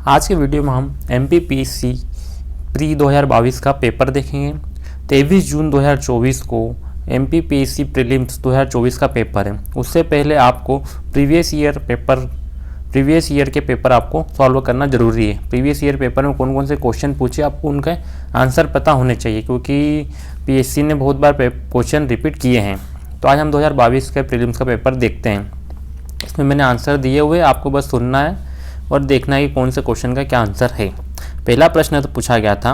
आज के वीडियो में हम MPPSC प्री 2022 का पेपर देखेंगे। 23 जून 2024 को MPPSC प्रीलिम्स 2024 का पेपर है। उससे पहले आपको प्रीवियस ईयर के पेपर आपको सॉल्व करना ज़रूरी है। प्रीवियस ईयर पेपर में कौन कौन से क्वेश्चन पूछे आपको उनका आंसर पता होने चाहिए, क्योंकि PSC ने बहुत बार क्वेश्चन रिपीट किए हैं। तो आज हम 2022 के प्रीलिम्स का पेपर देखते हैं। इसमें मैंने आंसर दिए हुए, आपको बस सुनना है और देखना है कि कौन से क्वेश्चन का क्या आंसर है। पहला प्रश्न तो पूछा गया था,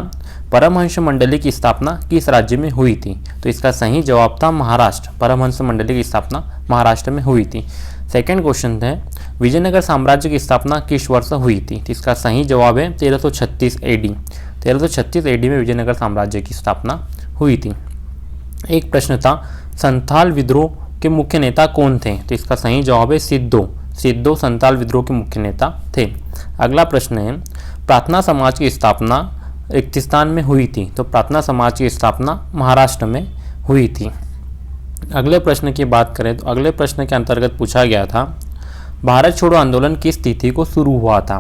परमहंस मंडली की स्थापना किस राज्य में हुई थी? तो इसका सही जवाब था महाराष्ट्र। परमहंस मंडली की स्थापना महाराष्ट्र में हुई थी। सेकंड क्वेश्चन है, विजयनगर साम्राज्य की स्थापना किस वर्ष हुई थी? तो इसका सही जवाब है 1336 AD। 1336 AD में विजयनगर साम्राज्य की स्थापना हुई थी। एक प्रश्न था, संथाल विद्रोह के मुख्य नेता कौन थे? तो इसका सही जवाब है सिद्धो संथाल विद्रोह के मुख्य नेता थे। अगला प्रश्न है, प्रार्थना समाज की स्थापना रिक्तिस्तान में हुई थी? तो प्रार्थना समाज की स्थापना महाराष्ट्र में हुई थी। अगले प्रश्न की बात करें तो अगले प्रश्न के अंतर्गत पूछा गया था, भारत छोड़ो आंदोलन किस तिथि को शुरू हुआ था?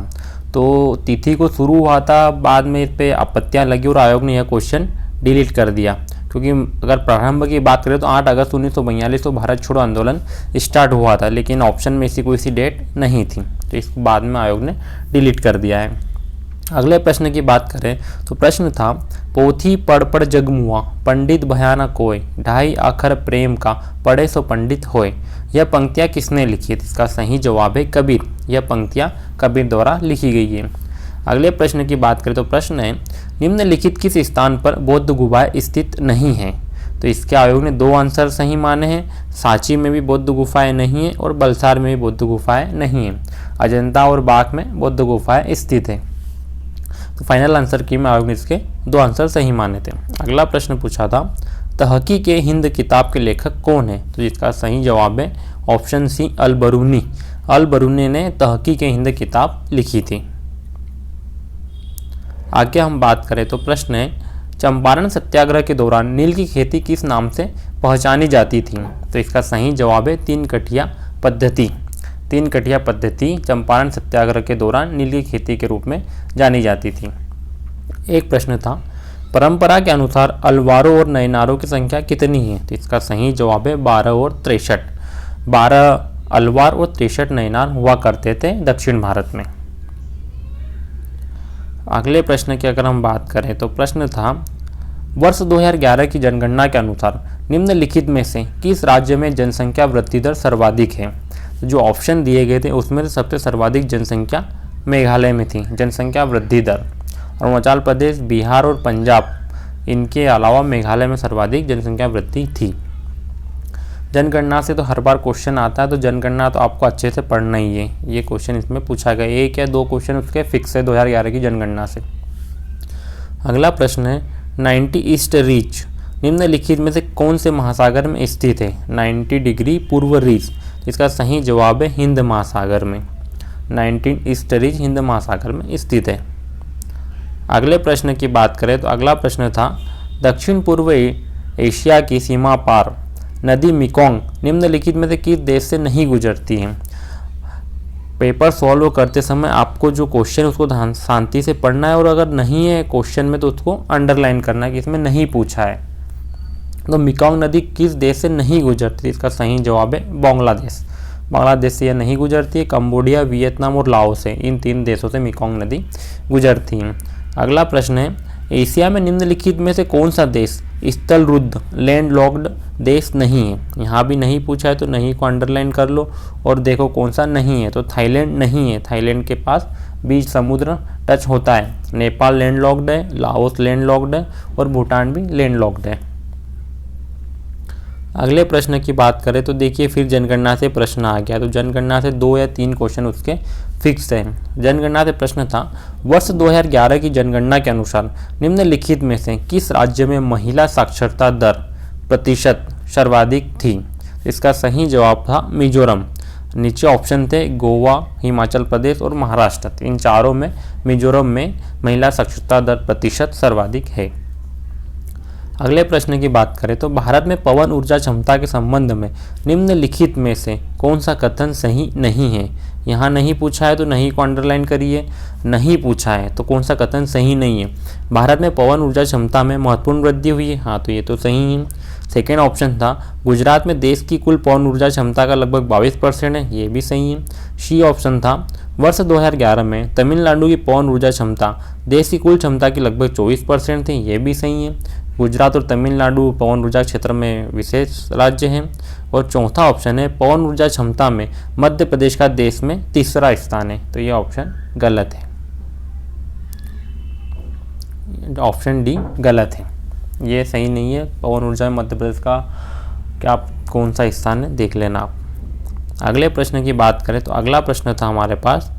तो तिथि को शुरू हुआ था, बाद में इस पर आपत्तियाँ लगी और आयोग ने यह क्वेश्चन डिलीट कर दिया, क्योंकि अगर प्रारंभ की बात करें तो 8 अगस्त 1942 को भारत छोड़ो आंदोलन स्टार्ट हुआ था, लेकिन ऑप्शन में कोई सी डेट नहीं थी, तो इसको बाद में आयोग ने डिलीट कर दिया है। अगले प्रश्न की बात करें तो प्रश्न था, पोथी पढ़ पढ़ जगमुआ पंडित भयाना कोय, ढाई आखर प्रेम का पढ़े सो पंडित होय। यह पंक्तियाँ किसने लिखी? इसका सही जवाब है कबीर। यह पंक्तियाँ कबीर द्वारा लिखी गई है। अगले प्रश्न की बात करें तो प्रश्न है, निम्नलिखित किस स्थान पर बौद्ध गुफाएं स्थित नहीं हैं? तो इसके आयोग ने 2 आंसर सही माने हैं। सांची में भी बौद्ध गुफाएं नहीं है और बलसार में भी बौद्ध गुफाएं नहीं है। अजंता और बाग में बौद्ध गुफाएं स्थित है। तो फाइनल आंसर की में आयोग ने इसके 2 आंसर सही माने थे। अगला प्रश्न पूछा था, तहकीक हिंद किताब के लेखक कौन है? तो इसका सही जवाब है ऑप्शन सी, अल-बरूनी। अल-बरूनी ने तहकीक हिंद किताब लिखी थी। आगे हम बात करें तो प्रश्न है, चंपारण सत्याग्रह के दौरान नील की खेती किस नाम से पहचानी जाती थी? तो इसका सही जवाब है 3 कठिया पद्धति। 3 कठिया पद्धति चंपारण सत्याग्रह के दौरान नील की खेती के रूप में जानी जाती थी। एक प्रश्न था, परंपरा के अनुसार अलवारों और नयनारों की संख्या कितनी है? तो इसका सही जवाब है 12 और 63। 12 अलवार और 63 नयनार हुआ करते थे दक्षिण भारत में। अगले प्रश्न की अगर हम बात करें तो प्रश्न था, वर्ष 2011 की जनगणना के अनुसार निम्नलिखित में से किस राज्य में जनसंख्या वृद्धि दर सर्वाधिक है? जो ऑप्शन दिए गए थे उसमें से सबसे सर्वाधिक जनसंख्या मेघालय में थी, जनसंख्या वृद्धि दर। अरुणाचल प्रदेश, बिहार और पंजाब, इनके अलावा मेघालय में सर्वाधिक जनसंख्या वृद्धि थी। जनगणना से तो हर बार क्वेश्चन आता है, तो जनगणना तो आपको अच्छे से पढ़ना ही है। ये क्वेश्चन इसमें पूछा गया, 1 या 2 क्वेश्चन उसके फिक्स है 2011 की जनगणना से। अगला प्रश्न है, 90 ईस्ट रीच निम्नलिखित में से कौन से महासागर में स्थित है? 90 डिग्री पूर्व रीच। इसका सही जवाब है हिंद महासागर में। 19 ईस्ट रीच हिंद महासागर में स्थित है। अगले प्रश्न की बात करें तो अगला प्रश्न था, दक्षिण पूर्व एशिया की सीमा पार नदी मेकोंग निम्नलिखित में से किस देश से नहीं गुजरती है? पेपर सॉल्व करते समय आपको जो क्वेश्चन है उसको शांति से पढ़ना है, और अगर नहीं है क्वेश्चन में तो उसको अंडरलाइन करना है कि इसमें नहीं पूछा है। तो मेकोंग नदी किस देश से नहीं गुजरती? इसका सही जवाब है बांग्लादेश। बांग्लादेश से यह नहीं गुजरती है। कंबोडिया, वियतनाम और लाओस से, इन 3 देशों से मेकोंग नदी गुजरती है। अगला प्रश्न है, एशिया में निम्नलिखित में से कौन सा देश स्थलरुद्ध लैंडलॉक्ड देश नहीं है? यहाँ भी नहीं पूछा है, तो नहीं को अंडरलाइन कर लो और देखो कौन सा नहीं है। तो थाईलैंड नहीं है। थाईलैंड के पास बीच समुद्र टच होता है। नेपाल लैंडलॉक्ड है, लाओस लैंडलॉक्ड है और भूटान भी लैंडलॉक्ड है। अगले प्रश्न की बात करें तो देखिए, फिर जनगणना से प्रश्न आ गया। तो जनगणना से 2 या 3 क्वेश्चन उसके फिक्स हैं। जनगणना से प्रश्न था, वर्ष 2011 की जनगणना के अनुसार निम्नलिखित में से किस राज्य में महिला साक्षरता दर प्रतिशत सर्वाधिक थी? इसका सही जवाब था मिजोरम। नीचे ऑप्शन थे गोवा, हिमाचल प्रदेश और महाराष्ट्र। इन चारों में मिजोरम में महिला साक्षरता दर प्रतिशत सर्वाधिक है। अगले प्रश्न की बात करें तो भारत में पवन ऊर्जा क्षमता के संबंध में निम्नलिखित में से कौन सा कथन सही नहीं है। यहाँ नहीं पूछा है तो नहीं को अंडरलाइन करिए, नहीं पूछा है तो कौन सा कथन सही नहीं है। भारत में पवन ऊर्जा क्षमता में महत्वपूर्ण वृद्धि हुई है, हाँ तो ये तो सही है। सेकेंड ऑप्शन था गुजरात में देश की कुल पवन ऊर्जा क्षमता का लगभग 22% है, ये भी सही है। सी ऑप्शन था वर्ष 2011 में तमिलनाडु की पवन ऊर्जा क्षमता देश की कुल क्षमता की लगभग 24% थी, ये भी सही है। गुजरात और तमिलनाडु पवन ऊर्जा क्षेत्र में विशेष राज्य हैं। और चौथा ऑप्शन है पवन ऊर्जा क्षमता में मध्य प्रदेश का देश में तीसरा स्थान है, तो ये ऑप्शन गलत है, ऑप्शन डी गलत है, ये सही नहीं है। पवन ऊर्जा में मध्य प्रदेश का क्या कौन सा स्थान है देख लेना आप। अगले प्रश्न की बात करें तो अगला प्रश्न था हमारे पास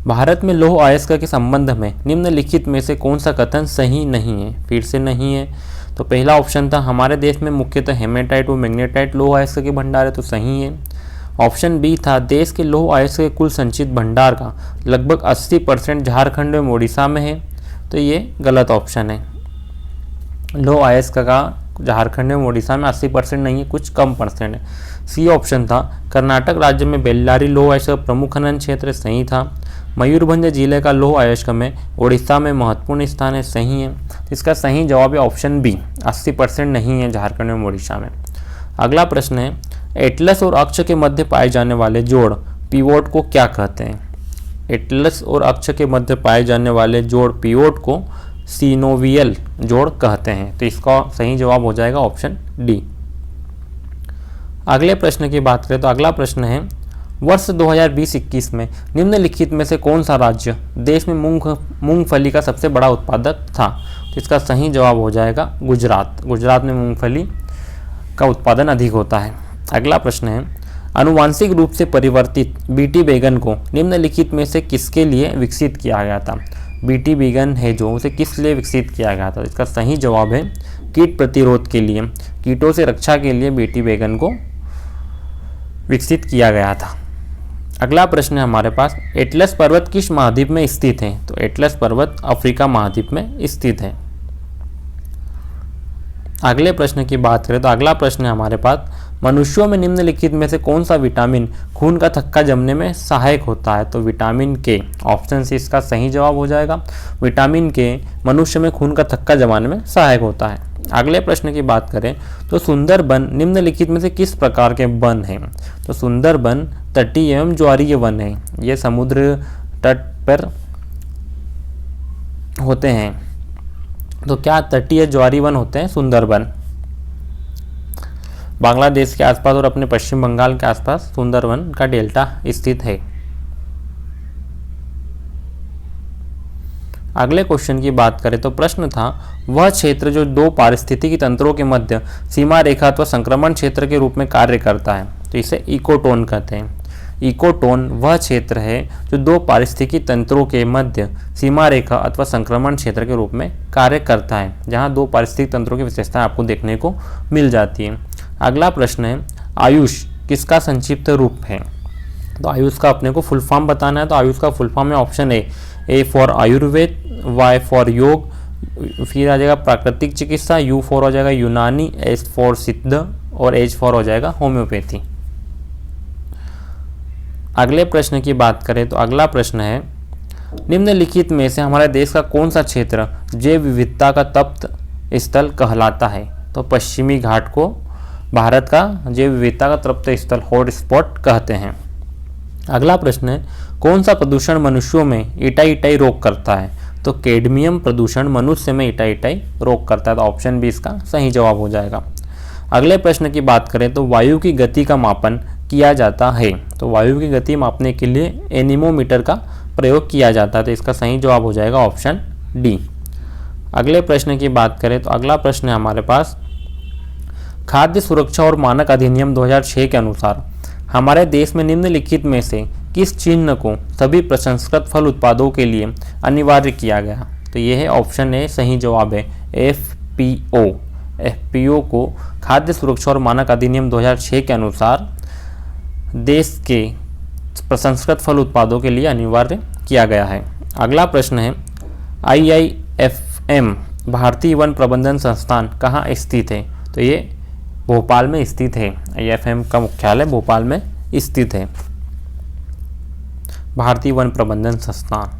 भारत में लौह अयस्क के संबंध में निम्नलिखित में से कौन सा कथन सही नहीं है। फिर से नहीं है तो पहला ऑप्शन था हमारे देश में मुख्यतः हेमेटाइट और मैग्नेटाइट लौह अयस्क के भंडार है, तो सही है। ऑप्शन बी था देश के लौह अयस्क के कुल संचित भंडार का लगभग 80% झारखंड एवं ओडिशा में है, तो ये गलत ऑप्शन है। लौह अयस्क का झारखंड एवं ओडिशा में 80% नहीं है, कुछ कम परसेंट है। सी ऑप्शन था कर्नाटक राज्य में बेल्लारी लौह अयस्क प्रमुख खनन क्षेत्र, सही था। मयूरभंज जिले का लौह अयस्क में ओडिशा में महत्वपूर्ण स्थान है, सही है। इसका सही जवाब है ऑप्शन बी, 80% नहीं है झारखंड एवं ओडिशा में। अगला प्रश्न है एटलस और अक्ष के मध्य पाए जाने वाले जोड़ पिवोट को क्या कहते हैं। एटलस और अक्ष के मध्य पाए जाने वाले जोड़ पिवोट को सिनोवियल जोड़ कहते हैं, तो इसका सही जवाब हो जाएगा ऑप्शन डी। अगले प्रश्न की बात करें तो अगला प्रश्न है वर्ष 2020-21 में निम्नलिखित में से कौन सा राज्य देश में मूंगफली का सबसे बड़ा उत्पादक था, तो इसका सही जवाब हो जाएगा गुजरात। गुजरात में मूंगफली का उत्पादन अधिक होता है। अगला प्रश्न है आनुवांशिक रूप से परिवर्तित बीटी बैगन को निम्नलिखित में से किसके लिए विकसित किया गया था। बीटी बैगन है जो उसे किस लिए विकसित किया गया था, इसका सही जवाब है कीट प्रतिरोध के लिए, कीटों से रक्षा के लिए बीटी बैगन को विकसित किया गया था। अगला प्रश्न है हमारे पास एटलस पर्वत किस महाद्वीप में स्थित है, तो एटलस पर्वत अफ्रीका महाद्वीप में स्थित है। अगले प्रश्न की बात करें तो अगला प्रश्न है हमारे पास मनुष्यों में निम्नलिखित में से कौन सा विटामिन खून का थक्का जमने में सहायक होता है, तो विटामिन के, ऑप्शन सी इसका सही जवाब हो जाएगा। विटामिन के मनुष्य में खून का थक्का जमाने में सहायक होता है। अगले प्रश्न की बात करें तो सुंदरबन निम्नलिखित में से किस प्रकार के वन हैं, तो सुंदरबन तटीय एवं ज्वारीय वन है, ये समुद्र तट पर होते हैं, तो क्या तटीय ज्वारीय वन होते हैं सुंदरबन। बांग्लादेश के आसपास और अपने पश्चिम बंगाल के आसपास सुंदरबन का डेल्टा स्थित है। अगले क्वेश्चन की बात करें तो प्रश्न था वह क्षेत्र जो दो पारिस्थितिकी तंत्रों के मध्य सीमा रेखा अथवा संक्रमण क्षेत्र के रूप में कार्य करता है, तो इसे इकोटोन कहते हैं। इकोटोन वह क्षेत्र है जो दो पारिस्थितिकी तंत्रों के मध्य सीमा रेखा अथवा संक्रमण क्षेत्र के रूप में कार्य करता है, जहां दो पारिस्थितिकी तंत्रों की विशेषताएं आपको देखने को मिल जाती हैं। अगला प्रश्न है आयुष किसका संक्षिप्त रूप है, तो आयुष का अपने को फुल फॉर्म बताना है, तो आयुष का फुल फॉर्म है option A for Ayurveda, Y for yoga, फिर आ जाएगा प्राकृतिक चिकित्सा, यू फॉर हो जाएगा यूनानी, एस फॉर सिद्ध और एच फॉर हो जाएगा होम्योपैथी। अगले प्रश्न की बात करें तो अगला प्रश्न है निम्नलिखित में से हमारे देश का कौन सा क्षेत्र जैव विविधता का तप्त स्थल कहलाता है, तो पश्चिमी घाट को भारत का जैव विविधता का तप्त स्थल हॉट स्पॉट कहते हैं। अगला प्रश्न है कौन सा प्रदूषण मनुष्यों में इटाई रोग करता है, तो कैडमियम प्रदूषण मनुष्य में इटाई रोग करता है, तो ऑप्शन बी इसका सही जवाब हो जाएगा। अगले प्रश्न की बात करें तो वायु की गति का मापन किया जाता है, तो वायु की गति मापने के लिए एनीमोमीटर का प्रयोग किया जाता है, तो इसका सही जवाब हो जाएगा ऑप्शन डी। अगले प्रश्न की बात करें तो अगला प्रश्न है हमारे पास खाद्य सुरक्षा और मानक अधिनियम 2006 के अनुसार हमारे देश में निम्नलिखित में से किस चिन्ह को सभी प्रसंस्कृत फल उत्पादों के लिए अनिवार्य किया गया, तो यह है ऑप्शन ए सही जवाब है एफपीओ। एफपीओ को खाद्य सुरक्षा और मानक अधिनियम 2006 के अनुसार देश के प्रसंस्कृत फल उत्पादों के लिए अनिवार्य किया गया है। अगला प्रश्न है आईआईएफएम भारतीय वन प्रबंधन संस्थान कहाँ स्थित है? तो ये भोपाल में स्थित है। IFM का मुख्यालय भोपाल में स्थित है, भारतीय वन प्रबंधन संस्थान।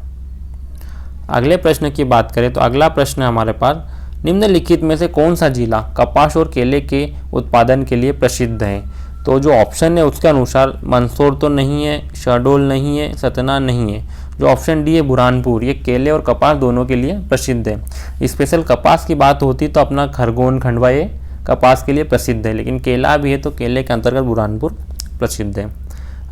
अगले प्रश्न की बात करें तो अगला प्रश्न हमारे पास, निम्नलिखित में से कौन सा जिला कपास और केले के उत्पादन के लिए प्रसिद्ध है? तो जो ऑप्शन है उसके अनुसार मंदसौर तो नहीं है, शहडोल नहीं है, सतना नहीं है। जो ऑप्शन डी है बुरहानपुर, ये केले और कपास दोनों के लिए प्रसिद्ध है। स्पेशल कपास की बात होती तो अपना खरगोन खंडवा ये कपास के लिए प्रसिद्ध है, लेकिन केला भी है तो केले के अंतर्गत बुरहानपुर प्रसिद्ध है।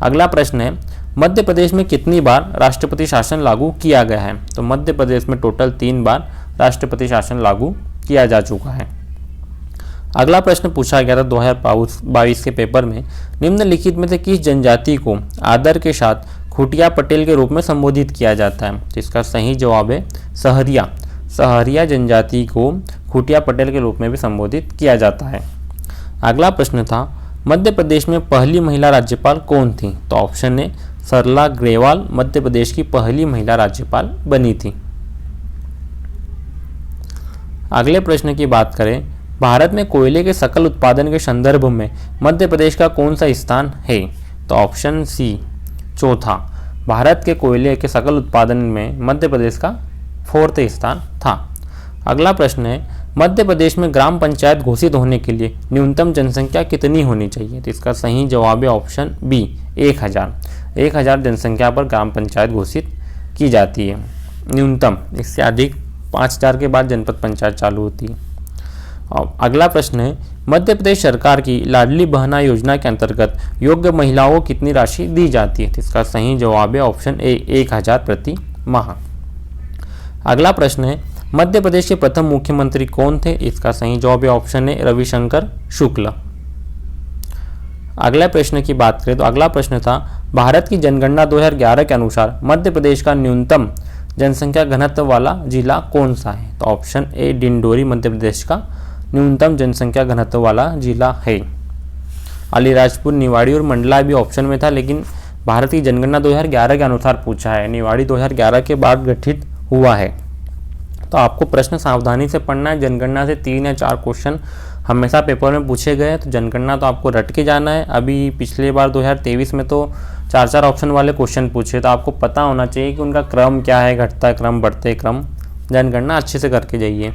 अगला प्रश्न है, मध्य प्रदेश में कितनी बार राष्ट्रपति शासन लागू किया गया है? तो मध्य प्रदेश में टोटल 3 बार राष्ट्रपति शासन लागू किया जा चुका है। अगला प्रश्न पूछा गया था 2022 के पेपर में, निम्नलिखित में से किस जनजाति को आदर के साथ खुटिया पटेल के रूप में संबोधित किया जाता है? तो इसका सही जवाब है सहरिया। सहरिया जनजाति को खुटिया पटेल के रूप में भी संबोधित किया जाता है। अगला प्रश्न था, मध्य प्रदेश में पहली महिला राज्यपाल कौन थी? तो ऑप्शन ए सरला ग्रेवाल मध्य प्रदेश की पहली महिला राज्यपाल बनी थी। अगले प्रश्न की बात करें, भारत में कोयले के सकल उत्पादन के संदर्भ में मध्य प्रदेश का कौन सा स्थान है? तो ऑप्शन सी चौथा, भारत के कोयले के सकल उत्पादन में मध्य प्रदेश का 4th स्थान था। अगला प्रश्न है, मध्य प्रदेश में ग्राम पंचायत घोषित होने के लिए न्यूनतम जनसंख्या कितनी होनी चाहिए? तो इसका सही जवाब है ऑप्शन बी 1000। 1000 जनसंख्या पर ग्राम पंचायत घोषित की जाती है न्यूनतम, इससे अधिक 5000 के बाद जनपद पंचायत चालू होती है। और अगला प्रश्न है, मध्य प्रदेश सरकार की लाडली बहना योजना के अंतर्गत योग्य महिलाओं को कितनी राशि दी जाती है? तो इसका सही जवाब है ऑप्शन ए 1000 प्रति माह। अगला प्रश्न है, मध्य प्रदेश के प्रथम मुख्यमंत्री कौन थे? इसका सही जवाब है ऑप्शन ए रविशंकर शुक्ल। अगले प्रश्न की बात करें तो अगला प्रश्न था, भारत की जनगणना 2011 के अनुसार मध्य प्रदेश का न्यूनतम जनसंख्या घनत्व वाला जिला कौन सा है? तो ऑप्शन ए डिंडोरी मध्य प्रदेश का न्यूनतम जनसंख्या घनत्व वाला जिला है। अलीराजपुर, निवाड़ी और मंडला भी ऑप्शन में था, लेकिन भारत की जनगणना 2011 के अनुसार पूछा है, निवाड़ी 2011 के बाद गठित हुआ है। तो आपको प्रश्न सावधानी से पढ़ना है। जनगणना से 3 या 4 क्वेश्चन हमेशा पेपर में पूछे गए, तो जनगणना तो आपको रट के जाना है। अभी पिछले बार 2023 में तो 4-4 ऑप्शन वाले क्वेश्चन पूछे, तो आपको पता होना चाहिए कि उनका क्रम क्या है, घटता क्रम, बढ़ते क्रम। जनगणना अच्छे से करके जाइए।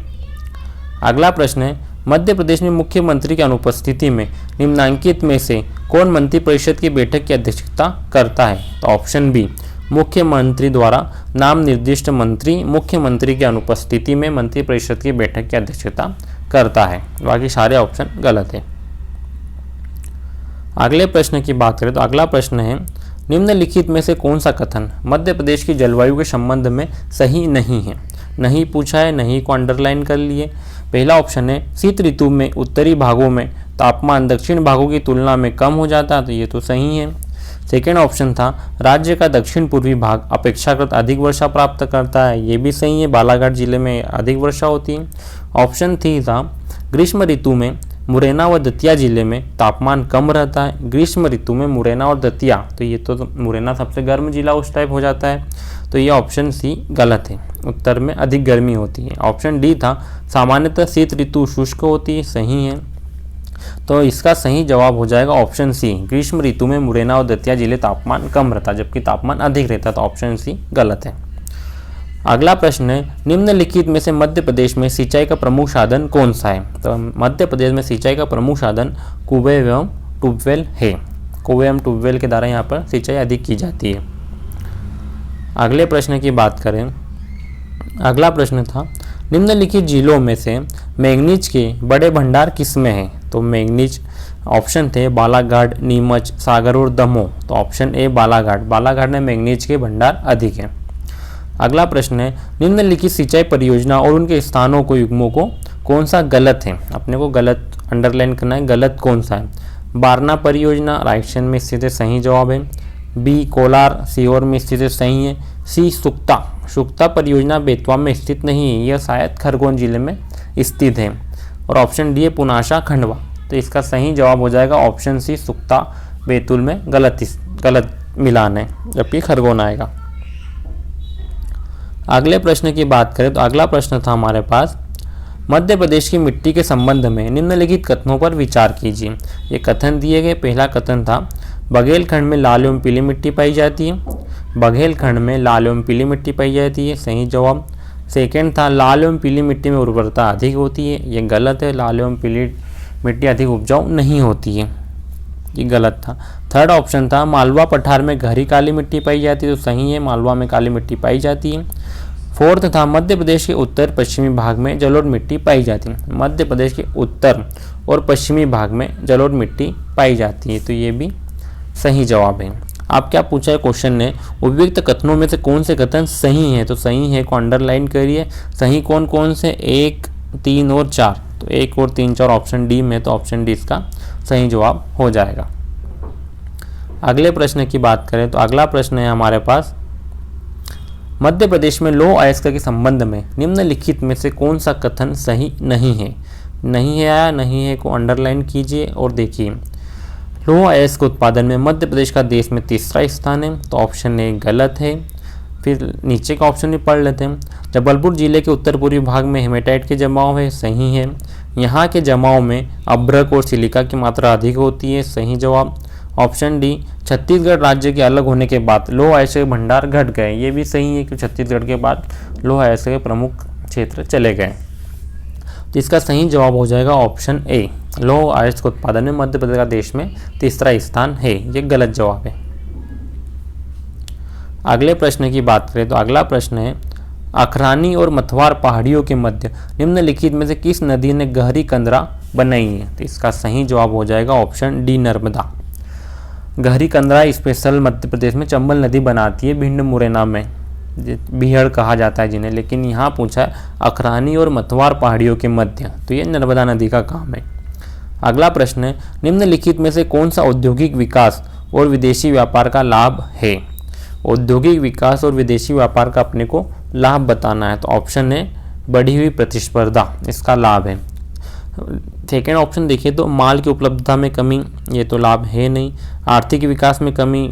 अगला प्रश्न है, मध्य प्रदेश में मुख्यमंत्री की अनुपस्थिति में निम्नलिखित में से कौन मंत्रिपरिषद की बैठक की अध्यक्षता करता है? तो ऑप्शन बी मुख्यमंत्री द्वारा नाम निर्दिष्ट मंत्री मुख्यमंत्री की अनुपस्थिति में मंत्रिपरिषद की बैठक की अध्यक्षता करता है। बाकी सारे ऑप्शन गलत है। अगले प्रश्न की बात करें तो अगला प्रश्न है, निम्नलिखित में से कौन सा कथन मध्य प्रदेश की जलवायु के संबंध में सही नहीं है? नहीं पूछा है, नहीं को अंडरलाइन कर लिए। पहला ऑप्शन है, शीत ऋतु में उत्तरी भागों में तापमान दक्षिण भागों की तुलना में कम हो जाता है, तो ये तो सही है। सेकेंड ऑप्शन था, राज्य का दक्षिण पूर्वी भाग अपेक्षाकृत अधिक वर्षा प्राप्त करता है, ये भी सही है, बालाघाट जिले में अधिक वर्षा होती है। ऑप्शन 3 था, ग्रीष्म ऋतु में मुरैना व दतिया जिले में तापमान कम रहता है। ग्रीष्म ऋतु में मुरैना और दतिया, तो ये तो मुरैना सबसे गर्म जिला उस टाइप हो जाता है, तो ये ऑप्शन सी गलत है, उत्तर में अधिक गर्मी होती है। ऑप्शन डी था, सामान्यतः शीत ऋतु शुष्क होती है, सही है। तो इसका सही जवाब हो जाएगा ऑप्शन सी, ग्रीष्म ऋतु में मुरैना और दतिया जिले तापमान कम रहता जबकि तापमान अधिक रहता, तो ऑप्शन सी गलत है। अगला प्रश्न है, निम्नलिखित में से मध्य प्रदेश में सिंचाई का प्रमुख साधन कौन सा है? तो मध्य प्रदेश में सिंचाई का प्रमुख साधन कुएं एवं ट्यूबवेल है। कुएं एवं ट्यूबवेल के द्वारा यहाँ पर सिंचाई अधिक की जाती है। अगले प्रश्न की बात करें, अगला प्रश्न था, निम्नलिखित जिलों में से मैंगनीज के बड़े भंडार किसमें हैं? तो मैंगनीज ऑप्शन थे बालाघाट, नीमच, सागर और दमोह, तो ऑप्शन ए बालाघाट। बालाघाट में मैंगनीज के भंडार अधिक हैं। अगला प्रश्न है, निम्नलिखित सिंचाई परियोजना और उनके स्थानों को युग्मों को कौन सा गलत है? अपने को गलत अंडरलाइन करना है, गलत कौन सा है? बारना परियोजना रायसेन में स्थित है, सही जवाब है। बी कोलार सीहोर में स्थित है, सही है। सी सुक्ता परियोजना बेतवा में स्थित नहीं है, यह शायद खरगोन जिले में स्थित है। और ऑप्शन डी है पुनासा खंडवा, तो इसका सही जवाब हो जाएगा ऑप्शन सी, सुक्ता बैतूल में गलत मिलान है, जबकि खरगोन आएगा। अगले प्रश्न की बात करें तो अगला प्रश्न था हमारे पास, मध्य प्रदेश की मिट्टी के संबंध में निम्नलिखित कथनों पर विचार कीजिए। ये कथन दिए गए। पहला कथन था बघेलखंड में लाल एवं पीली मिट्टी पाई जाती है। बघेलखंड में लाल एवं पीली मिट्टी पाई जाती है, सही जवाब। सेकेंड था लाल एवं पीली मिट्टी में उर्वरता अधिक होती है। ये गलत है, लाल एवं पीली मिट्टी अधिक उपजाऊ नहीं होती है, ये गलत था। थर्ड ऑप्शन था मालवा पठार में गहरी काली मिट्टी पाई जाती है, तो सही है, मालवा में काली मिट्टी पाई जाती है। फोर्थ था मध्य प्रदेश के उत्तर पश्चिमी भाग में जलोढ़ मिट्टी पाई जाती है। मध्य प्रदेश के उत्तर और पश्चिमी भाग में जलोढ़ मिट्टी पाई जाती है, तो ये भी सही जवाब है। आप क्या पूछा है क्वेश्चन ने, उपयुक्त कथनों में से कौन से कथन सही है, तो सही है को अंडरलाइन करिए। सही कौन कौन से, 1, 3 और 4, तो 1 और 3, 4 ऑप्शन डी में, तो ऑप्शन डी इसका सही जवाब हो जाएगा। अगले प्रश्न की बात करें तो अगला प्रश्न है हमारे पास, मध्य प्रदेश में लौह अयस्क के संबंध में निम्नलिखित में से कौन सा कथन सही नहीं है। नहीं है या नहीं है को अंडरलाइन कीजिए और देखिए। लौह अयस्क उत्पादन में मध्य प्रदेश का देश में तीसरा स्थान है, तो ऑप्शन ए गलत है। फिर नीचे का ऑप्शन भी पढ़ लेते हैं। जबलपुर जिले के उत्तर पूर्वी भाग में हेमेटाइट के जमाव है, सही है। यहाँ के जमाव में अभ्रक और सिलिका की मात्रा अधिक होती है, सही जवाब। ऑप्शन डी छत्तीसगढ़ राज्य के अलग होने के बाद लौह अयस्क के भंडार घट गए, ये भी सही है कि छत्तीसगढ़ के बाद लौह अयस्क के प्रमुख क्षेत्र चले गए, तो इसका सही जवाब हो जाएगा ऑप्शन ए। लौह अयस्क उत्पादन में मध्य प्रदेश का देश में तीसरा स्थान है, ये गलत जवाब है। अगले प्रश्न की बात करें तो अगला प्रश्न है, अखरानी और मथवार पहाड़ियों के मध्य निम्नलिखित में से किस नदी ने गहरी कंदरा बनाई है, तो इसका सही जवाब हो जाएगा ऑप्शन डी नर्मदा। गहरी कंदरा स्पेशल मध्य प्रदेश में चंबल नदी बनाती है, भिंड मुरैना में, बिहड़ कहा जाता है जिन्हें, लेकिन यहाँ पूछा है अखरानी और मथवार पहाड़ियों के मध्य, तो ये नर्मदा नदी का काम है। अगला प्रश्न है, निम्नलिखित में से कौन सा औद्योगिक विकास और विदेशी व्यापार का लाभ है। औद्योगिक विकास और विदेशी व्यापार का अपने को लाभ बताना है, तो ऑप्शन है बढ़ी हुई प्रतिस्पर्धा इसका लाभ है। सेकेंड ऑप्शन देखिए तो माल की उपलब्धता में कमी, ये तो लाभ है नहीं। आर्थिक विकास में कमी,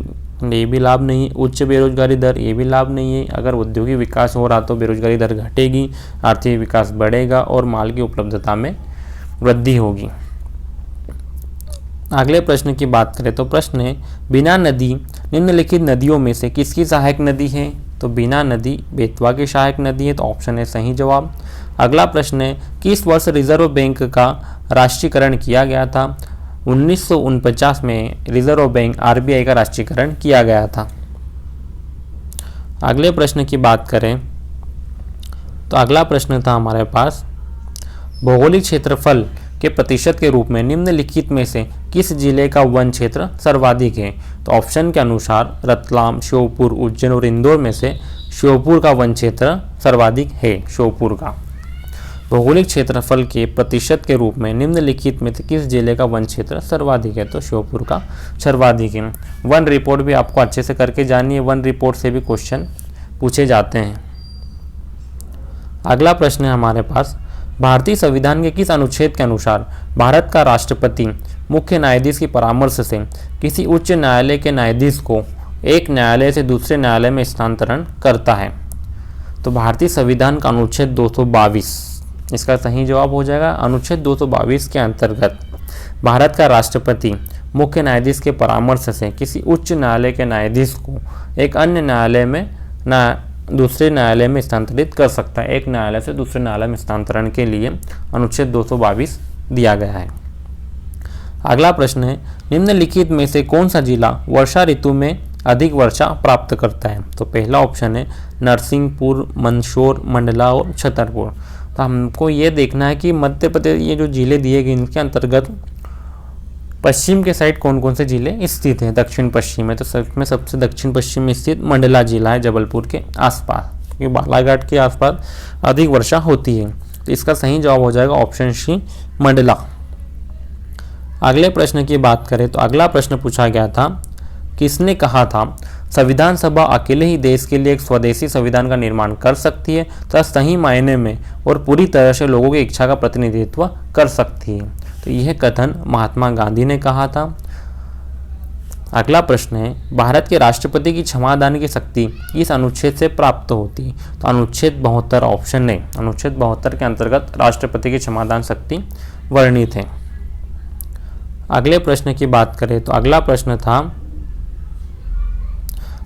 ये भी लाभ नहीं। उच्च बेरोजगारी दर, ये भी लाभ नहीं है। अगर औद्योगिक विकास हो रहा तो बेरोजगारी दर घटेगी, आर्थिक विकास बढ़ेगा और माल की उपलब्धता में वृद्धि होगी। अगले प्रश्न की बात करें तो प्रश्न है, बीना नदी निम्नलिखित नदियों में से किसकी सहायक नदी है, तो बीना नदी बेतवा की सहायक नदी है, तो ऑप्शन है सही जवाब। अगला प्रश्न है, किस वर्ष रिजर्व बैंक का राष्ट्रीयकरण किया गया था। 1949 में रिजर्व बैंक आरबीआई का राष्ट्रीयकरण किया गया था। अगले प्रश्न की बात करें तो अगला प्रश्न था हमारे पास, भौगोलिक क्षेत्रफल के प्रतिशत के रूप में निम्नलिखित में से किस जिले का वन क्षेत्र सर्वाधिक है, तो ऑप्शन के अनुसार रतलाम, श्योपुर, उज्जैन और इंदौर में से श्योपुर का वन क्षेत्र सर्वाधिक है। श्योपुर का भौगोलिक क्षेत्रफल के प्रतिशत के रूप में निम्नलिखित में से किस जिले का वन क्षेत्र सर्वाधिक है, तो श्योपुर का सर्वाधिक है। वन रिपोर्ट भी आपको अच्छे से करके जानिए, वन रिपोर्ट से भी क्वेश्चन पूछे जाते हैं। अगला प्रश्न है हमारे पास, भारतीय संविधान के किस अनुच्छेद के अनुसार भारत का राष्ट्रपति मुख्य न्यायाधीश की परामर्श से किसी उच्च न्यायालय के न्यायाधीश को एक न्यायालय से दूसरे न्यायालय में स्थानांतरण करता है, तो भारतीय संविधान का अनुच्छेद 222 इसका सही जवाब हो जाएगा। अनुच्छेद 222 के अंतर्गत भारत का राष्ट्रपति मुख्य न्यायाधीश के परामर्श से किसी उच्च न्यायालय के न्यायाधीश को एक अन्य न्यायालय में दूसरे न्यायालय में स्थानांतरित कर सकता है। एक न्यायालय से दूसरे न्यायालय में स्थानांतरण के लिए अनुच्छेद 222 दिया गया है। अगला प्रश्न है, निम्नलिखित में से कौन सा जिला वर्षा ऋतु में अधिक वर्षा प्राप्त करता है, तो पहला ऑप्शन है नरसिंहपुर, मंदसौर, मंडला और छतरपुर। तो हमको ये देखना है कि मध्य प्रदेश ये जो जिले दिए गए इनके अंतर्गत पश्चिम के साइड कौन कौन से जिले स्थित हैं। दक्षिण पश्चिम में तो सबसे दक्षिण पश्चिम में स्थित मंडला जिला है, जबलपुर के आसपास, क्योंकि बालाघाट के आसपास अधिक वर्षा होती है, तो इसका सही जवाब हो जाएगा ऑप्शन सी मंडला। अगले प्रश्न की बात करें तो अगला प्रश्न पूछा गया था, किसने कहा था संविधान सभा अकेले ही देश के लिए एक स्वदेशी संविधान का निर्माण कर सकती है तथा सही मायने में और पूरी तरह से लोगों की इच्छा का प्रतिनिधित्व कर सकती है, तो यह कथन महात्मा गांधी ने कहा था। अगला प्रश्न है, भारत के राष्ट्रपति की क्षमादान की शक्ति इस अनुच्छेद से प्राप्त होती है। तो अनुच्छेद 72 ऑप्शन ए, अनुच्छेद 72 के अंतर्गत राष्ट्रपति की क्षमादान शक्ति वर्णित है। अगले प्रश्न की बात करें तो अगला प्रश्न था,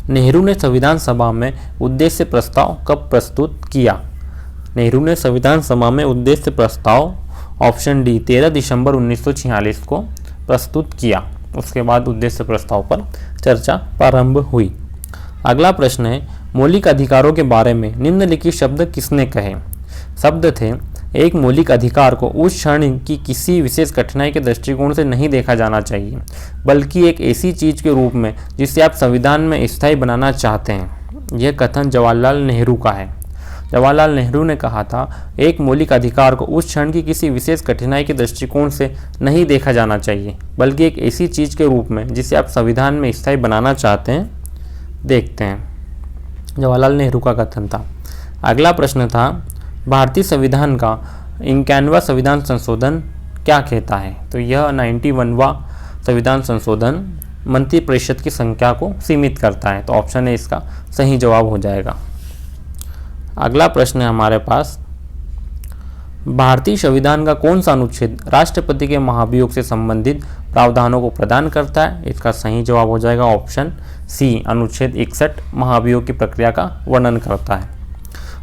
नेहरू ने संविधान सभा में उद्देश्य प्रस्ताव कब प्रस्तुत किया? नेहरू ने संविधान सभा में उद्देश्य प्रस्ताव ऑप्शन डी 13 दिसंबर 1946 को प्रस्तुत किया। उसके बाद उद्देश्य प्रस्ताव पर चर्चा प्रारंभ हुई। अगला प्रश्न है, मौलिक अधिकारों के बारे में निम्नलिखित शब्द किसने कहे? शब्द थे, एक मौलिक अधिकार को उस क्षण की किसी विशेष कठिनाई के दृष्टिकोण से नहीं देखा जाना चाहिए, बल्कि एक ऐसी चीज के रूप में जिसे आप संविधान में स्थायी बनाना चाहते हैं। यह कथन जवाहरलाल नेहरू का है। जवाहरलाल नेहरू ने कहा था, एक मौलिक अधिकार को उस क्षण की किसी विशेष कठिनाई के दृष्टिकोण से नहीं देखा जाना चाहिए, बल्कि एक ऐसी चीज के रूप में जिसे आप संविधान में स्थायी बनाना चाहते हैं देखते हैं। जवाहरलाल नेहरू का कथन था। अगला प्रश्न था, भारतीय संविधान का 51वां संविधान संशोधन क्या कहता है? तो यह 91वां संविधान संशोधन मंत्रिपरिषद की संख्या को सीमित करता है। तो ऑप्शन ए इसका सही जवाब हो जाएगा। अगला प्रश्न है हमारे पास, भारतीय संविधान का कौन सा अनुच्छेद राष्ट्रपति के महाभियोग से संबंधित प्रावधानों को प्रदान करता है? इसका सही जवाब हो जाएगा ऑप्शन सी, अनुच्छेद 61 महाभियोग की प्रक्रिया का वर्णन करता है।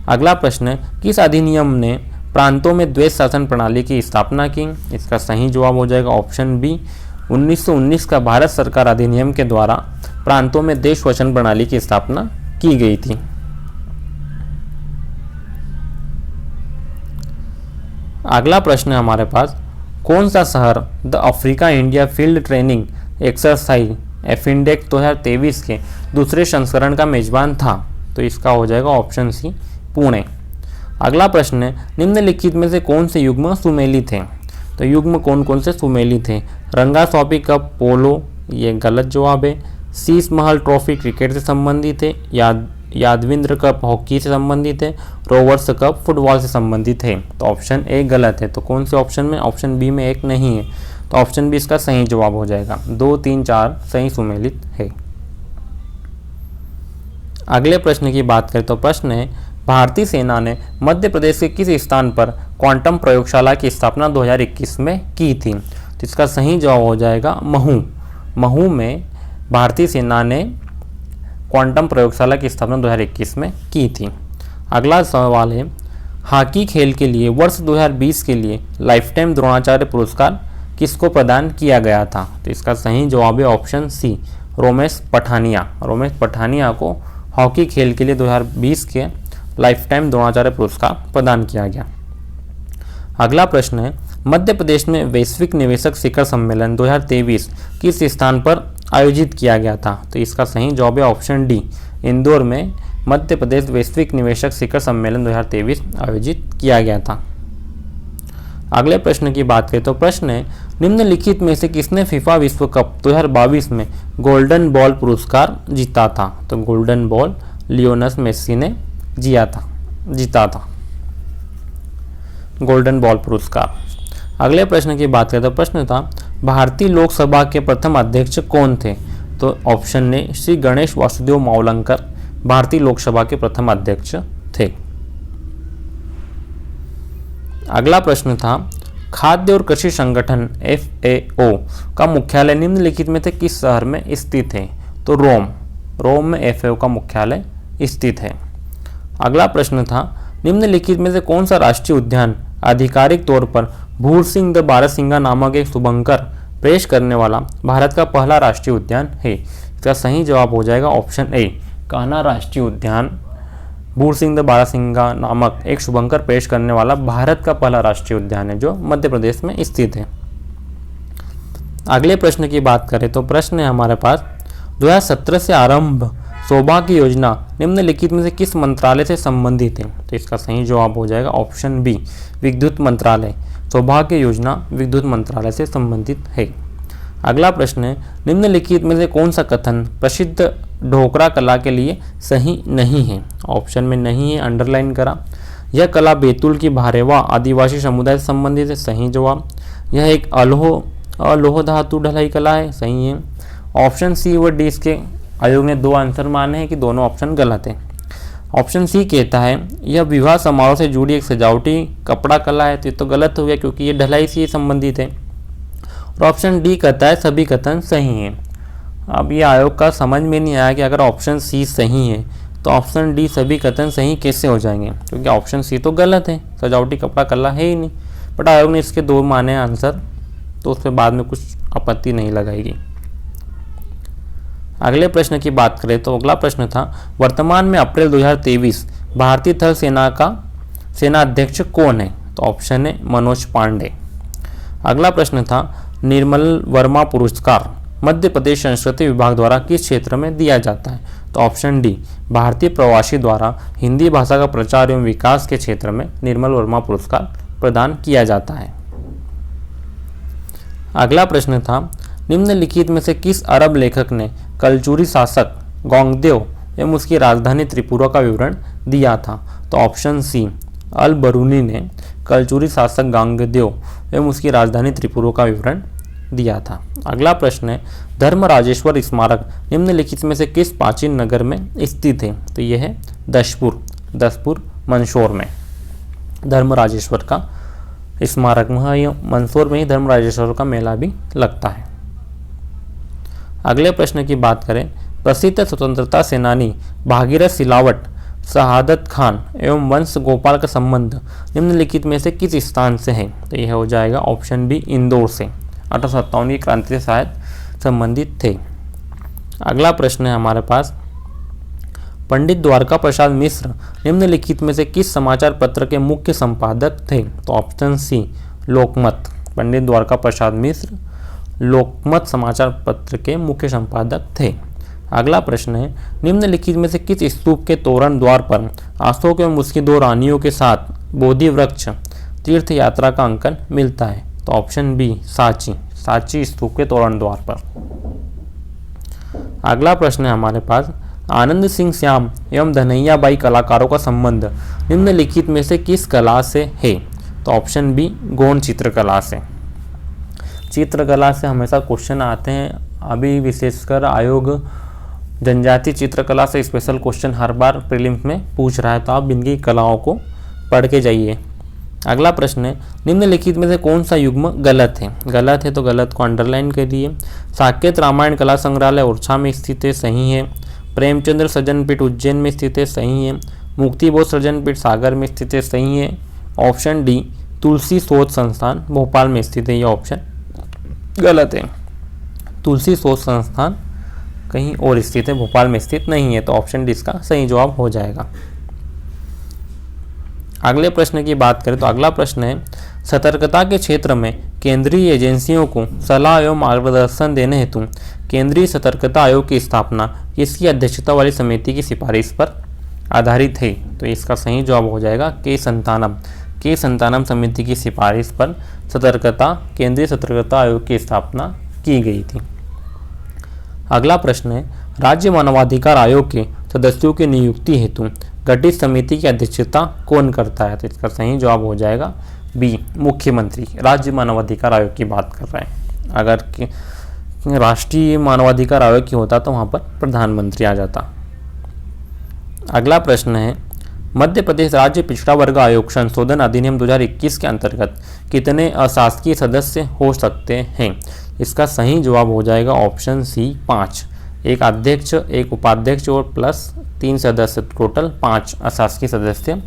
अगला प्रश्न है, किस अधिनियम ने प्रांतों में द्वैत शासन प्रणाली की स्थापना की? इसका सही जवाब हो जाएगा ऑप्शन बी, 1919 का भारत सरकार अधिनियम के द्वारा प्रांतों में द्वैत शासन प्रणाली की स्थापना की गई थी। अगला प्रश्न है हमारे पास, कौन सा शहर the Africa India field training exercise AFINDEX 2023 के दूसरे संस्करण का मेजबान था? तो इसका हो जाएगा ऑप्शन सी, पुणे। अगला प्रश्न है, निम्नलिखित में से कौन से युग्म सुमेलित थे? तो युग्म कौन कौन से सुमेलित थे? रंगास्वामी कप पोलो, ये गलत जवाब है। शीश महल ट्रॉफी क्रिकेट से संबंधित है। यादविंद्र कप हॉकी से संबंधित है। रोवर्स कप फुटबॉल से संबंधित है। तो ऑप्शन ए गलत है। तो कौन से ऑप्शन में? ऑप्शन बी में एक नहीं है, तो ऑप्शन बी इसका सही जवाब हो जाएगा। 2, 3, 4 सही सुमेलित है। अगले प्रश्न की बात करें तो प्रश्न है, भारतीय सेना ने मध्य प्रदेश के किस स्थान पर क्वांटम प्रयोगशाला की स्थापना 2021 में की थी? तो इसका सही जवाब हो जाएगा महू। महू में भारतीय सेना ने क्वांटम प्रयोगशाला की स्थापना 2021 में की थी। अगला सवाल है, हॉकी खेल के लिए वर्ष 2020 के लिए लाइफ टाइम द्रोणाचार्य पुरस्कार किसको प्रदान किया गया था? तो इसका सही जवाब है ऑप्शन सी, रोमेश पठानिया। रोमेश पठानिया को हॉकी खेल के लिए 2020 के लाइफ टाइम द्रोणाचार्य पुरस्कार प्रदान किया गया। अगला प्रश्न है, मध्य प्रदेश में वैश्विक निवेशक शिखर सम्मेलन 2023 किस स्थान पर आयोजित किया गया था? तो इसका सही जवाब है ऑप्शन डी, इंदौर में मध्य प्रदेश वैश्विक निवेशक शिखर सम्मेलन 2023 आयोजित किया गया था। अगले प्रश्न की बात करें तो प्रश्न है, निम्नलिखित में से किसने फीफा विश्व कप 2022 में गोल्डन बॉल पुरस्कार जीता था? तो गोल्डन बॉल लियोनेल मेसी ने जीता था गोल्डन बॉल पुरस्कार। अगले प्रश्न की बात करें तो प्रश्न था, भारतीय लोकसभा के प्रथम अध्यक्ष कौन थे? तो ऑप्शन ने श्री गणेश वासुदेव मावलंकर भारतीय लोकसभा के प्रथम अध्यक्ष थे। अगला प्रश्न था, खाद्य और कृषि संगठन FAO का मुख्यालय निम्नलिखित में से किस शहर में स्थित है? तो रोम में FAO का मुख्यालय स्थित है। अगला प्रश्न था, निम्नलिखित में से कौन सा राष्ट्रीय उद्यान आधिकारिक तौर पर भूर सिंह द बारहसिंगा नामक एक शुभंकर पेश करने वाला भारत का पहला राष्ट्रीय उद्यान है? इसका सही जवाब हो जाएगा ऑप्शन ए, कान्हा राष्ट्रीय उद्यान भूर सिंह द बारहसिंगा नामक एक शुभंकर पेश करने वाला भारत का पहला राष्ट्रीय उद्यान है जो मध्य प्रदेश में स्थित है। अगले प्रश्न की बात करें तो प्रश्न है हमारे पास, 2017 से आरंभ सौभाग्य योजना निम्नलिखित में से किस मंत्रालय से संबंधित है? तो इसका सही जवाब हो जाएगा ऑप्शन बी, विद्युत मंत्रालय। सौभाग्य योजना विद्युत मंत्रालय से संबंधित है। अगला प्रश्न है, निम्नलिखित में से कौन सा कथन प्रसिद्ध ढोकरा कला के लिए सही नहीं है? ऑप्शन में नहीं है, अंडरलाइन करा। यह कला बैतूल की भारेवा आदिवासी समुदाय से संबंधित है, सही जवाब। यह एक अलोह धातु ढलाई कला है, सही है। ऑप्शन सी व डी इसके आयोग ने 2 आंसर माने हैं कि दोनों ऑप्शन गलत हैं। ऑप्शन सी कहता है यह विवाह समारोह से जुड़ी एक सजावटी कपड़ा कला है, तो ये तो गलत हो गया क्योंकि ये ढलाई से संबंधित है। और ऑप्शन डी कहता है सभी कथन सही हैं। अब ये आयोग का समझ में नहीं आया कि अगर ऑप्शन सी सही है तो ऑप्शन डी सभी कथन सही कैसे हो जाएंगे, क्योंकि ऑप्शन सी तो गलत है, सजावटी कपड़ा कला है ही नहीं। बट आयोग ने इसके 2 माने आंसर, तो उस पर बाद में कुछ आपत्ति नहीं लगाएगी। अगले प्रश्न की बात करें तो अगला प्रश्न था वर्तमान में अप्रैल 2023 भारतीय थल सेना का सेना अध्यक्ष कौन है, तो ऑप्शन है मनोज पांडे। अगला प्रश्न था निर्मल वर्मा पुरस्कार मध्य प्रदेश संस्कृति विभाग द्वारा किस क्षेत्र में दिया जाता है, तो ऑप्शन डी भारतीय प्रवासी द्वारा हिंदी भाषा का प्रचार एवं विकास के क्षेत्र में निर्मल वर्मा पुरस्कार प्रदान किया जाता है। अगला प्रश्न था निम्नलिखित में से किस अरब लेखक ने कलचुरी शासक गोंगदेव एवं उसकी राजधानी त्रिपुरा का विवरण दिया था, तो ऑप्शन सी अल बरूनी ने कलचुरी शासक गोंगदेव एवं उसकी राजधानी त्रिपुरा का विवरण दिया था। अगला प्रश्न है धर्मराजेश्वर स्मारक निम्नलिखित में से किस प्राचीन नगर में स्थित है, तो यह है दसपुर मंदसौर में धर्मराजेश्वर का स्मारक, मंदसौर में ही धर्मराजेश्वर का मेला भी लगता है। अगले प्रश्न की बात करें प्रसिद्ध स्वतंत्रता सेनानी भागीरथ सिलावट शहादत खान एवं वंश गोपाल का संबंध निम्नलिखित में से किस स्थान से है, तो यह हो जाएगा ऑप्शन बी इंदौर से। 1857 की क्रांति से शायद संबंधित थे। अगला प्रश्न है हमारे पास पंडित द्वारका प्रसाद मिश्र निम्नलिखित में से किस समाचार पत्र के मुख्य संपादक थे, तो ऑप्शन सी लोकमत। पंडित द्वारका प्रसाद मिश्र लोकमत समाचार पत्र के मुख्य संपादक थे। अगला प्रश्न है निम्नलिखित में से किस स्तूप के तोरण द्वार पर अशोक एवं उसकी 2 रानियों के साथ बोधि वृक्ष तीर्थ यात्रा का अंकन मिलता है, तो ऑप्शन बी सांची स्तूप के तोरण द्वार पर। अगला प्रश्न है हमारे पास आनंद सिंह श्याम एवं धनैया बाई कलाकारों का संबंध निम्नलिखित में से किस कला से है, तो ऑप्शन बी गौण चित्रकला से। चित्रकला से हमेशा क्वेश्चन आते हैं, अभी विशेषकर आयोग जनजाति चित्रकला से स्पेशल क्वेश्चन हर बार प्रीलिम्स में पूछ रहा है, तो आप इनकी कलाओं को पढ़ के जाइए। अगला प्रश्न है निम्नलिखित में से कौन सा युग्म गलत है तो गलत को अंडरलाइन करिए। साकेत रामायण कला संग्रहालय ओरछा में स्थित है, सही है। प्रेमचंद्र सृजन पीठ उज्जैन में स्थित है, सही है। मुक्ति बोध सृजन पीठ सागर में स्थित है, सही है। ऑप्शन डी तुलसी शोध संस्थान भोपाल में स्थित है, यह ऑप्शन गलत है। तुलसी शोध संस्थान कहीं और स्थित है, भोपाल में स्थित नहीं है, तो ऑप्शन डी इसका सही जवाब हो जाएगा। अगले प्रश्न की बात करें तो अगला प्रश्न है सतर्कता के क्षेत्र में केंद्रीय एजेंसियों को सलाह एवं मार्गदर्शन देने हेतु केंद्रीय सतर्कता आयोग की स्थापना किसकी अध्यक्षता वाली समिति की सिफारिश पर आधारित है, तो इसका सही जवाब हो जाएगा के संतानम समिति की सिफारिश पर केंद्रीय सतर्कता आयोग की स्थापना की गई थी। अगला प्रश्न है राज्य मानवाधिकार आयोग के सदस्यों की नियुक्ति हेतु गठित समिति की अध्यक्षता कौन करता है, तो इसका सही जवाब हो जाएगा बी मुख्यमंत्री। राज्य मानवाधिकार आयोग की बात कर रहे हैं, अगर राष्ट्रीय मानवाधिकार आयोग की होता तो वहाँ पर प्रधानमंत्री आ जाता। अगला प्रश्न है मध्य प्रदेश राज्य पिछड़ा वर्ग आयोग संशोधन अधिनियम 2021 के अंतर्गत कितने अशासकीय सदस्य हो सकते हैं, इसका सही जवाब हो जाएगा ऑप्शन सी 5। एक अध्यक्ष, एक उपाध्यक्ष और प्लस 3 सदस्य, टोटल 5 अशासकीय सदस्य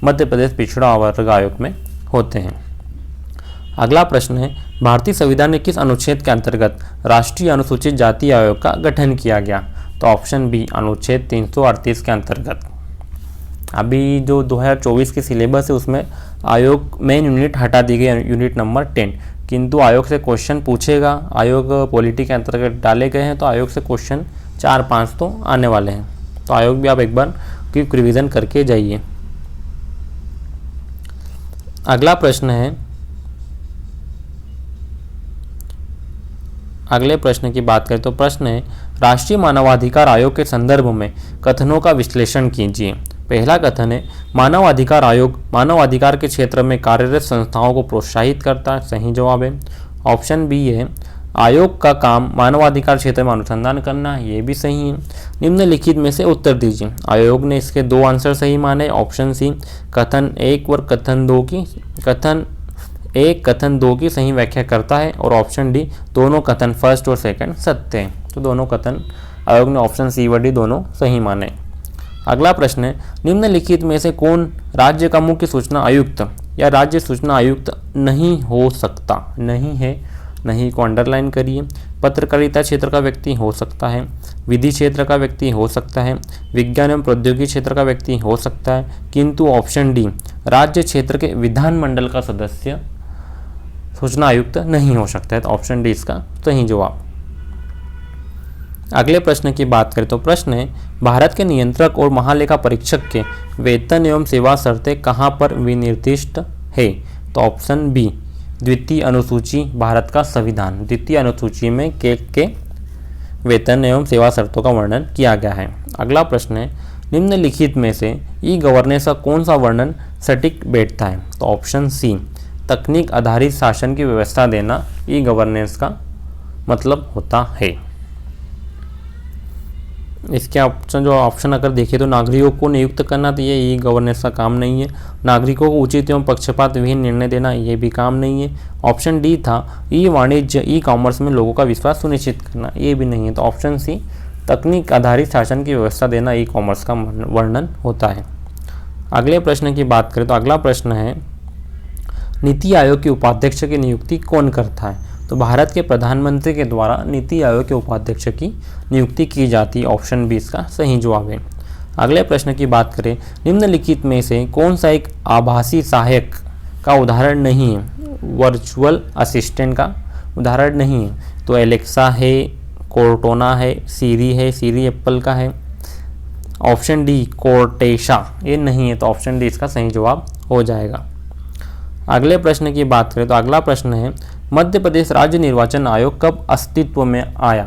मध्य प्रदेश पिछड़ा वर्ग आयोग में होते हैं। अगला प्रश्न है भारतीय संविधान के किस अनुच्छेद के अंतर्गत राष्ट्रीय अनुसूचित जाति आयोग का गठन किया गया, तो ऑप्शन बी अनुच्छेद 338 के अंतर्गत। अभी जो 2024 के सिलेबस है उसमें आयोग मेन यूनिट हटा दी गई, यूनिट नंबर 10, किंतु आयोग से क्वेश्चन पूछेगा। आयोग पॉलिटी के अंतर्गत डाले गए हैं, तो आयोग से क्वेश्चन 4-5 तो आने वाले हैं, तो आयोग भी आप एक बार क्विक रिवीजन करके जाइए। अगला प्रश्न है, अगले प्रश्न की बात करें तो प्रश्न है राष्ट्रीय मानवाधिकार आयोग के संदर्भ में कथनों का विश्लेषण कीजिए। पहला कथन है मानवाधिकार आयोग मानवाधिकार के क्षेत्र में कार्यरत संस्थाओं को प्रोत्साहित करता है, सही जवाब है। ऑप्शन बी है आयोग का काम मानवाधिकार क्षेत्र में अनुसंधान करना है, ये भी सही है। निम्नलिखित में से उत्तर दीजिए। आयोग ने इसके दो आंसर सही माने। ऑप्शन सी कथन 1 और कथन 2 की कथन 2 की सही व्याख्या करता है, और ऑप्शन डी दोनों कथन फर्स्ट और सेकंड सत्य हैं। तो दोनों कथन आयोग ने ऑप्शन सी व डी दोनों सही माने। अगला प्रश्न है, निम्नलिखित में से कौन राज्य का मुख्य सूचना आयुक्त या राज्य सूचना आयुक्त नहीं हो सकता? नहीं है, नहीं को अंडरलाइन करिए। पत्रकारिता क्षेत्र का व्यक्ति हो सकता है, विधि क्षेत्र का व्यक्ति हो सकता है, विज्ञान एवं प्रौद्योगिकी क्षेत्र का व्यक्ति हो सकता है, किंतु ऑप्शन डी राज्य क्षेत्र के विधानमंडल का सदस्य सूचना आयुक्त नहीं हो सकता है। तो ऑप्शन डी इसका सही जवाब। अगले प्रश्न की बात करें तो प्रश्न है, भारत के नियंत्रक और महालेखा परीक्षक के वेतन एवं सेवा शर्तें कहाँ पर विनिर्दिष्ट है? तो ऑप्शन बी द्वितीय अनुसूची भारत का संविधान, द्वितीय अनुसूची में के वेतन एवं सेवा शर्तों का वर्णन किया गया है। अगला प्रश्न है, निम्नलिखित में से ई गवर्नेंस का कौन सा वर्णन सटीक बैठता है? तो ऑप्शन सी तकनीक आधारित शासन की व्यवस्था देना ई गवर्नेंस का मतलब होता है। इसके ऑप्शन अगर देखें तो नागरिकों को नियुक्त करना, तो ये ई गवर्नेंस का काम नहीं है। नागरिकों को उचित एवं पक्षपात विहीन निर्णय देना, ये भी काम नहीं है। ऑप्शन डी था ई वाणिज्य ई कॉमर्स में लोगों का विश्वास सुनिश्चित करना, ये भी नहीं है। तो ऑप्शन सी तकनीक आधारित शासन की व्यवस्था देना ई कॉमर्स का वर्णन होता है। अगले प्रश्न की बात करें तो अगला प्रश्न है, नीति आयोग के उपाध्यक्ष की नियुक्ति कौन करता है? तो भारत के प्रधानमंत्री के द्वारा नीति आयोग के उपाध्यक्ष की नियुक्ति की जाती है। ऑप्शन बी इसका सही जवाब है। अगले प्रश्न की बात करें, निम्नलिखित में से कौन सा एक आभासी सहायक का उदाहरण नहीं है? वर्चुअल असिस्टेंट का उदाहरण नहीं है। तो एलेक्सा है, कोर्टोना है, सीरी एप्पल का है। ऑप्शन डी कोर्टेशा ये नहीं है। तो ऑप्शन डी इसका सही जवाब हो जाएगा। अगले प्रश्न की बात करें तो अगला प्रश्न है, मध्य प्रदेश राज्य निर्वाचन आयोग कब अस्तित्व में आया?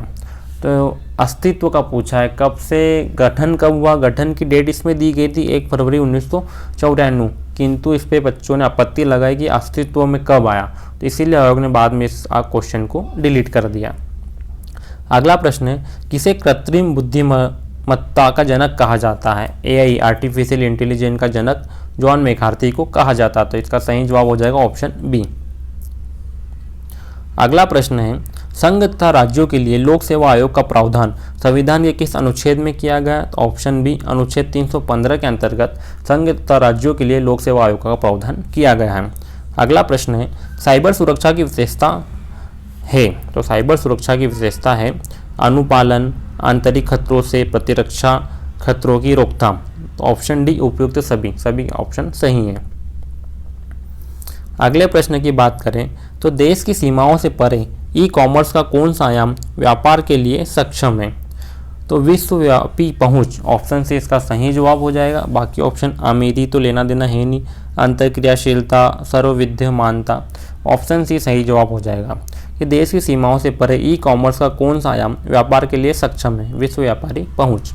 तो अस्तित्व का पूछा है, कब से गठन कब हुआ? गठन की डेट इसमें दी गई थी 1 फरवरी 1994, किंतु इस पे बच्चों ने आपत्ति लगाई कि अस्तित्व में कब आया, तो इसीलिए आयोग ने बाद में इस क्वेश्चन को डिलीट कर दिया। अगला प्रश्न है, किसे कृत्रिम बुद्धिमत्ता का जनक कहा जाता है? AI आर्टिफिशियल इंटेलिजेंस का जनक जॉन मैकार्थी को कहा जाता है। तो इसका सही जवाब हो जाएगा ऑप्शन बी। अगला प्रश्न है, संघ तथा राज्यों के लिए लोक सेवा आयोग का प्रावधान संविधान के किस अनुच्छेद में किया गया? तो ऑप्शन बी अनुच्छेद 315 के अंतर्गत संघ तथा राज्यों के लिए लोक सेवा आयोग का प्रावधान किया गया है। अगला प्रश्न है, साइबर सुरक्षा की विशेषता है? तो साइबर सुरक्षा की विशेषता है अनुपालन, आंतरिक खतरों से प्रतिरक्षा, खतरों की रोकथाम। तो ऑप्शन डी उपयुक्त सभी ऑप्शन सही है। अगले प्रश्न की बात करें तो देश की सीमाओं से परे ई कॉमर्स का कौन सा आयाम व्यापार के लिए सक्षम है? तो विश्वव्यापी पहुंच, ऑप्शन से इसका सही जवाब हो जाएगा। बाकी ऑप्शन अमीरी तो लेना देना है नहीं। अंतर्क्रियाशीलता, सर्वविद्यमानता, ऑप्शन सी सही जवाब हो जाएगा कि देश की सीमाओं से परे ई कॉमर्स का कौन सा आयाम व्यापार के लिए सक्षम है? विश्वव्यापारी पहुंच।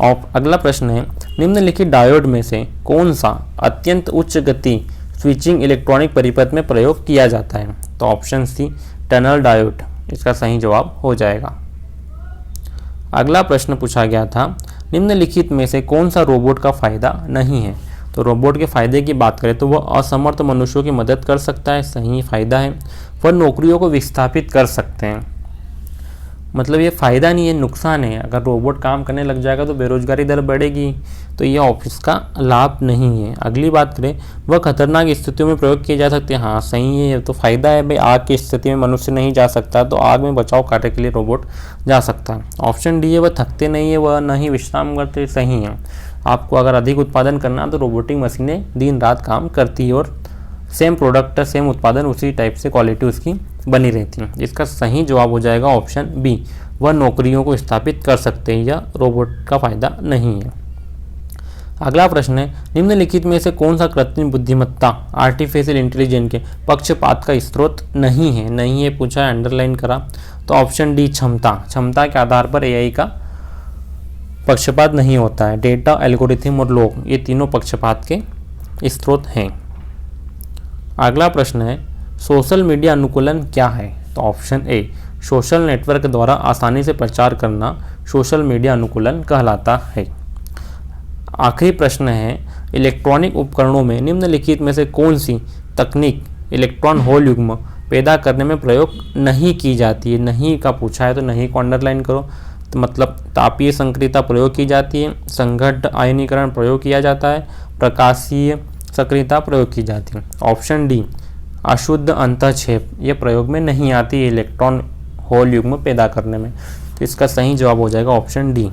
और अगला प्रश्न है, निम्नलिखित डायोड में से कौन सा अत्यंत उच्च गति स्विचिंग इलेक्ट्रॉनिक परिपथ में प्रयोग किया जाता है? तो ऑप्शन सी टनल डायोड इसका सही जवाब हो जाएगा। अगला प्रश्न पूछा गया था, निम्नलिखित में से कौन सा रोबोट का फायदा नहीं है? तो रोबोट के फायदे की बात करें तो वह असमर्थ मनुष्यों की मदद कर सकता है, सही फायदा है। वह नौकरियों को विस्थापित कर सकते हैं, मतलब ये फ़ायदा नहीं है, नुकसान है। अगर रोबोट काम करने लग जाएगा तो बेरोजगारी दर बढ़ेगी, तो ये ऑफिस का लाभ नहीं है। अगली बात करें, वह खतरनाक स्थितियों में प्रयोग किए जा सकते हैं, हाँ सही है, तो फ़ायदा है भाई। आग की स्थिति में मनुष्य नहीं जा सकता, तो आग में बचाव कार्य के लिए रोबोट जा सकता है। ऑप्शन डी है, वह थकते नहीं है, वह नहीं विश्राम करते, सही है। आपको अगर अधिक उत्पादन करना तो रोबोटिक मशीनें दिन रात काम करती है और सेम प्रोडक्ट सेम उत्पादन उसी टाइप से क्वालिटी उसकी बनी रहती है। इसका सही जवाब हो जाएगा ऑप्शन बी, वह नौकरियों को स्थापित कर सकते हैं या रोबोट का फायदा नहीं है। अगला प्रश्न है, निम्नलिखित में से कौन सा कृत्रिम बुद्धिमत्ता आर्टिफिशियल इंटेलिजेंस के पक्षपात का स्रोत नहीं है? नहीं है पूछा है, अंडरलाइन करा। तो ऑप्शन डी क्षमता के आधार पर एआई का पक्षपात नहीं होता है। डेटा, एल्गोरिथम और लोग, ये तीनों पक्षपात के स्रोत हैं। अगला प्रश्न है, सोशल मीडिया अनुकूलन क्या है? तो ऑप्शन ए सोशल नेटवर्क द्वारा आसानी से प्रचार करना सोशल मीडिया अनुकूलन कहलाता है। आखिरी प्रश्न है, इलेक्ट्रॉनिक उपकरणों में निम्नलिखित में से कौन सी तकनीक इलेक्ट्रॉन होल युग्म पैदा करने में प्रयोग नहीं की जाती है। नहीं का पूछा है तो नहीं को अंडरलाइन करो। तो मतलब तापीय संक्रियता प्रयोग की जाती है, संघट्ट आयनीकरण प्रयोग किया जाता है, प्रकाशीय सक्रियता प्रयोग की जाती है। ऑप्शन डी अशुद्ध अंतःक्षेप ये प्रयोग में नहीं आती है इलेक्ट्रॉन होल युग्म पैदा करने में। तो इसका सही जवाब हो जाएगा ऑप्शन डी।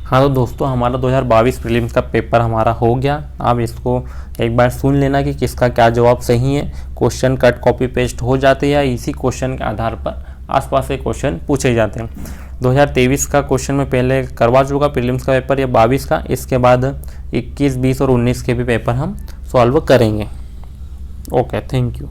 हाँ तो दोस्तों हमारा 2022 प्रीलिम्स का पेपर हमारा हो गया। आप इसको एक बार सुन लेना कि किसका क्या जवाब सही है। क्वेश्चन कट कॉपी पेस्ट हो जाते हैं या इसी क्वेश्चन के आधार पर आसपास के क्वेश्चन पूछे जाते हैं। 2023 का क्वेश्चन में पहले करवा चुका प्रीलिम्स का पेपर या 22 का, इसके बाद 21, 20 और 19 के भी पेपर हम सॉल्व करेंगे। Okay, thank you.